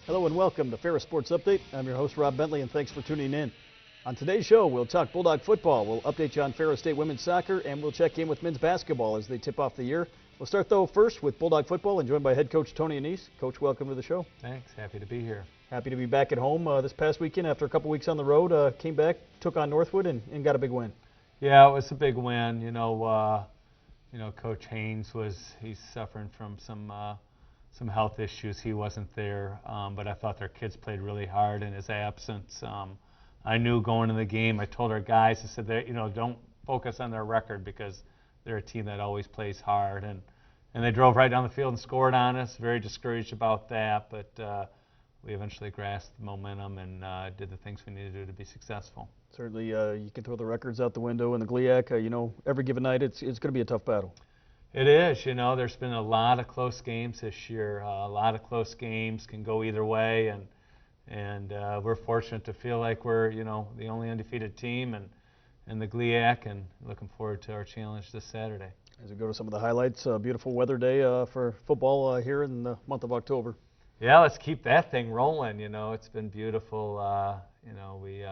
Hello and welcome to Ferris Sports Update. I'm your host, Rob Bentley, and thanks for tuning in. On today's show, we'll talk Bulldog Football. We'll update you on Ferris State women's soccer, and we'll check in with men's basketball as they tip off the year. We'll start, though, first with Bulldog Football and joined by head coach Tony Annese. Coach, welcome to the show. Thanks. Happy to be here. Happy to be back at home this past weekend after a couple weeks on the road. Came back, took on Northwood, and got a big win. Yeah, it was a big win. Coach Haynes he's suffering from some health issues. He wasn't there, but I thought their kids played really hard in his absence. I knew going into the game, I told our guys, I said, don't focus on their record because they're a team that always plays hard. And they drove right down the field and scored on us. Very discouraged about that, but we eventually grasped the momentum and did the things we needed to do to be successful. Certainly, you can throw the records out the window in the GLIAC. Every given night it's going to be a tough battle. It is. There's been a lot of close games this year. A lot of close games can go either way, and we're fortunate to feel like we're the only undefeated team in the GLIAC, and looking forward to our challenge this Saturday. As we go to some of the highlights, beautiful weather day for football here in the month of October. Yeah, let's keep that thing rolling. It's been beautiful. We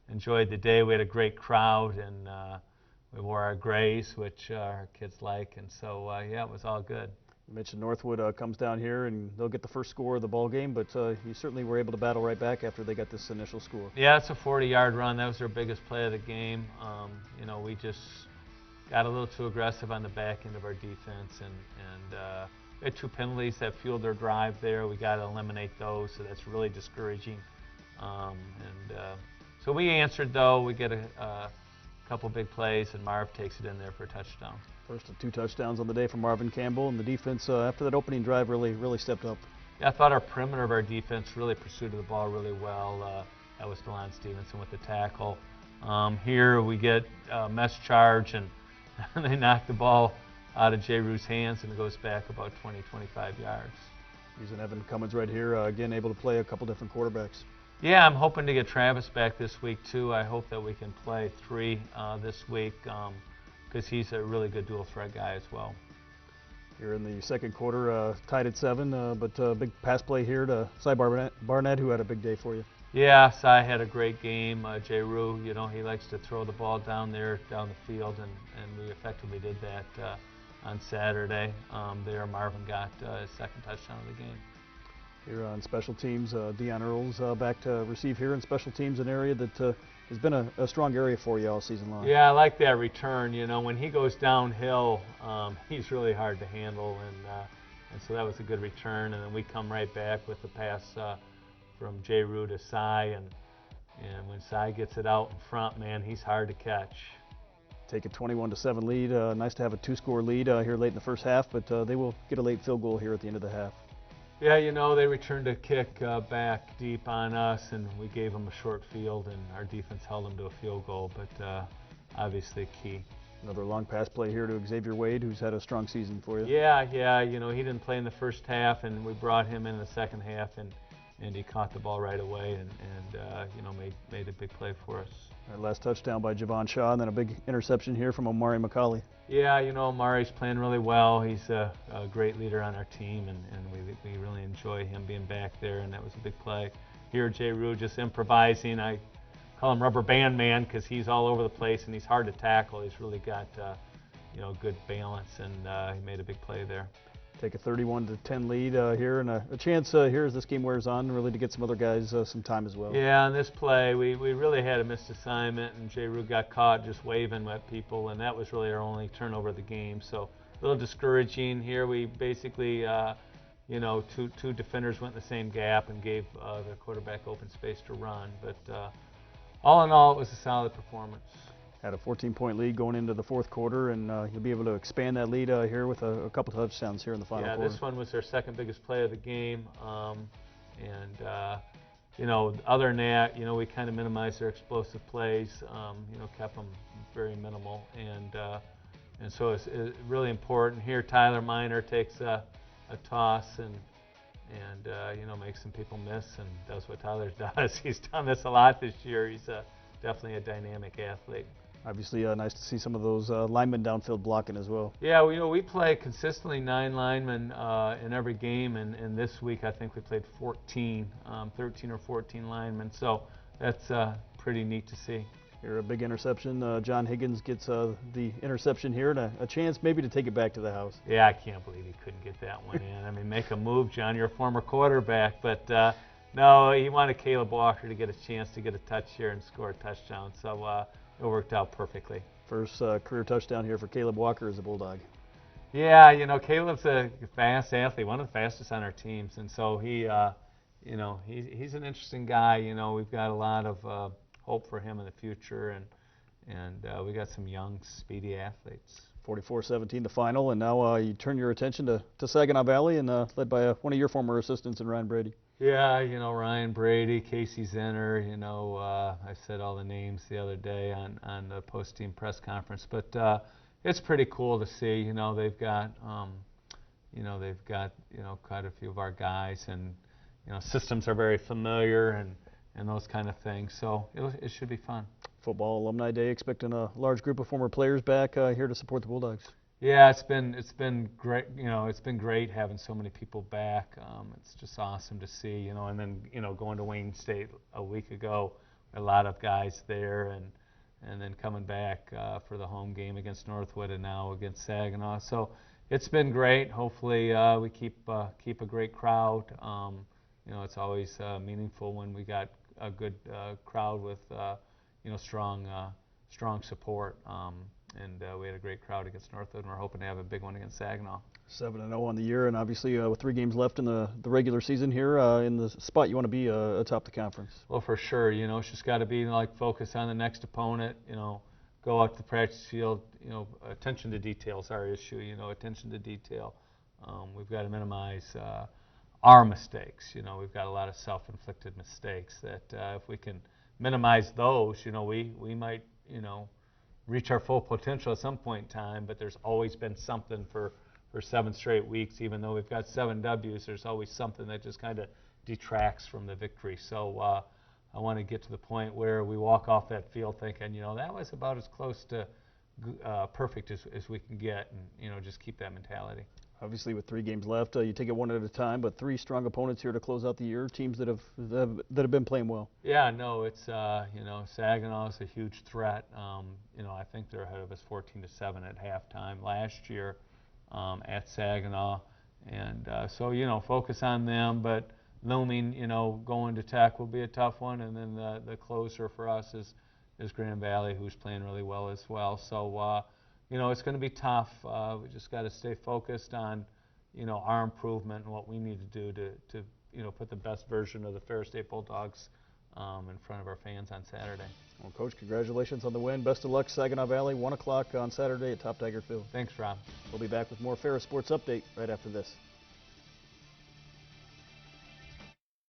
enjoyed the day. We had a great crowd, and we wore our grays, which our kids like, and so it was all good. You mentioned Northwood comes down here, and they'll get the first score of the ball game, but you certainly were able to battle right back after they got this initial score. Yeah, it's a 40-yard run. That was their biggest play of the game. We just got a little too aggressive on the back end of our defense, and we had 2 penalties that fueled their drive there. We got to eliminate those, so that's really discouraging. So we answered, though. We get a couple big plays, and Marv takes it in there for a touchdown. First of 2 touchdowns on the day from Marvin Campbell, and the defense after that opening drive really stepped up. Yeah, I thought our perimeter of our defense really pursued the ball really well. That was DeLon Stevenson with the tackle. Here we get a mess charge, and they knock the ball out of Jay Rue's hands, and it goes back about 20-25 yards. Using Evan Cummins right here, again able to play a couple different quarterbacks. Yeah, I'm hoping to get Travis back this week too. I hope that we can play 3 this week because he's a really good dual threat guy as well. Here in the second quarter, tied at 7, but a big pass play here to Cy Barnett, who had a big day for you. Yeah, Cy had a great game. Jay Rue, he likes to throw the ball down the field, and we effectively did that on Saturday. Marvin got his second touchdown of the game. Here on special teams, Deion Earls back to receive here in special teams, an area that has been a strong area for you all season long. Yeah, I like that return. When he goes downhill, he's really hard to handle, and so that was a good return. And then we come right back with the pass from Jay Rue to Cy, and when Cy gets it out in front, man, he's hard to catch. Take a 21-7 lead. Nice to have a 2-score lead here late in the first half, but they will get a late field goal here at the end of the half. Yeah, they returned a kick back deep on us, and we gave them a short field, and our defense held them to a field goal, but obviously key. Another long pass play here to Xavier Wade, who's had a strong season for you. Yeah, he didn't play in the first half, and we brought him in the second half, and he caught the ball right away and made a big play for us. That last touchdown by Javon Shaw, and then a big interception here from Omari McCauley. Yeah, Omari's playing really well. He's a great leader on our team, and we really enjoy him being back there, and that was a big play. Here, Jay Rue just improvising. I call him Rubber Band Man because he's all over the place, and he's hard to tackle. He's really got good balance, and he made a big play there. Take a 31-10 lead here, and a chance here as this game wears on, really to get some other guys some time as well. Yeah, on this play, we really had a missed assignment, and Jay Rue got caught just waving at people, and that was really our only turnover of the game. So a little discouraging here. We basically, two defenders went in the same gap and gave the quarterback open space to run. But all in all, it was a solid performance. Had a 14-point lead going into the fourth quarter, and you'll be able to expand that lead here with a couple touchdowns here in the final quarter. Yeah, this one was their second biggest play of the game. Other than that, we kind of minimized their explosive plays, kept them very minimal. And so it's really important. Here, Tyler Miner takes a toss and makes some people miss, and does what Tyler does. He's done this a lot this year. He's definitely a dynamic athlete. Obviously, nice to see some of those linemen downfield blocking as well. Yeah, we play consistently 9 linemen in every game, and this week I think we played 13 or 14 linemen. So that's pretty neat to see. Here, a big interception. John Higgins gets the interception here and a chance maybe to take it back to the house. Yeah, I can't believe he couldn't get that one in. I mean, make a move, John. You're a former quarterback, but no, he wanted Caleb Walker to get a chance to get a touch here and score a touchdown. So it worked out perfectly. First career touchdown here for Caleb Walker as a Bulldog. Yeah, Caleb's a fast athlete, one of the fastest on our teams, and so he's an interesting guy. We've got a lot of hope for him in the future, and we got some young, speedy athletes. 44-17 the final, and now you turn your attention to Saginaw Valley, and led by one of your former assistants in Ryan Brady. Yeah, Ryan Brady, Casey Zenner, I said all the names the other day on the post-team press conference, but it's pretty cool to see. They've got quite a few of our guys, and systems are very familiar and those kind of things. So it should be fun. Football Alumni Day, expecting a large group of former players back here to support the Bulldogs. Yeah, it's been great. It's been great having so many people back. It's just awesome to see. And then going to Wayne State a week ago, a lot of guys there, and then coming back for the home game against Northwood and now against Saginaw. So it's been great. Hopefully we keep a great crowd. It's always meaningful when we got a good crowd with strong support. And we had a great crowd against Northwood, and we're hoping to have a big one against Saginaw. 7-0 on the year, and obviously with 3 games left in the regular season here, in the spot you want to be atop the conference. Well, for sure. It's just got to be focus on the next opponent. Go out to the practice field. Attention to detail is our issue. Attention to detail. We've got to minimize our mistakes. We've got a lot of self-inflicted mistakes that if we can minimize those, we might, reach our full potential at some point in time, but there's always been something for 7 straight weeks. Even though we've got 7 W's, there's always something that just kind of detracts from the victory. So I want to get to the point where we walk off that field thinking, that was about as close to perfect as we can get, and just keep that mentality. Obviously, with 3 games left, you take it one at a time, but 3 strong opponents here to close out the year, teams that have been playing well. Yeah, no, it's Saginaw is a huge threat. I think they're ahead of us 14-7 at halftime last year at Saginaw, and so focus on them. But looming, going to Tech will be a tough one, and then the closer for us is Grand Valley, who's playing really well as well. So. It's going to be tough. We just got to stay focused on, our improvement and what we need to do to put the best version of the Ferris State Bulldogs in front of our fans on Saturday. Well, Coach, congratulations on the win. Best of luck, Saginaw Valley, 1 o'clock on Saturday at Top Tiger Field. Thanks, Rob. We'll be back with more Ferris Sports Update right after this.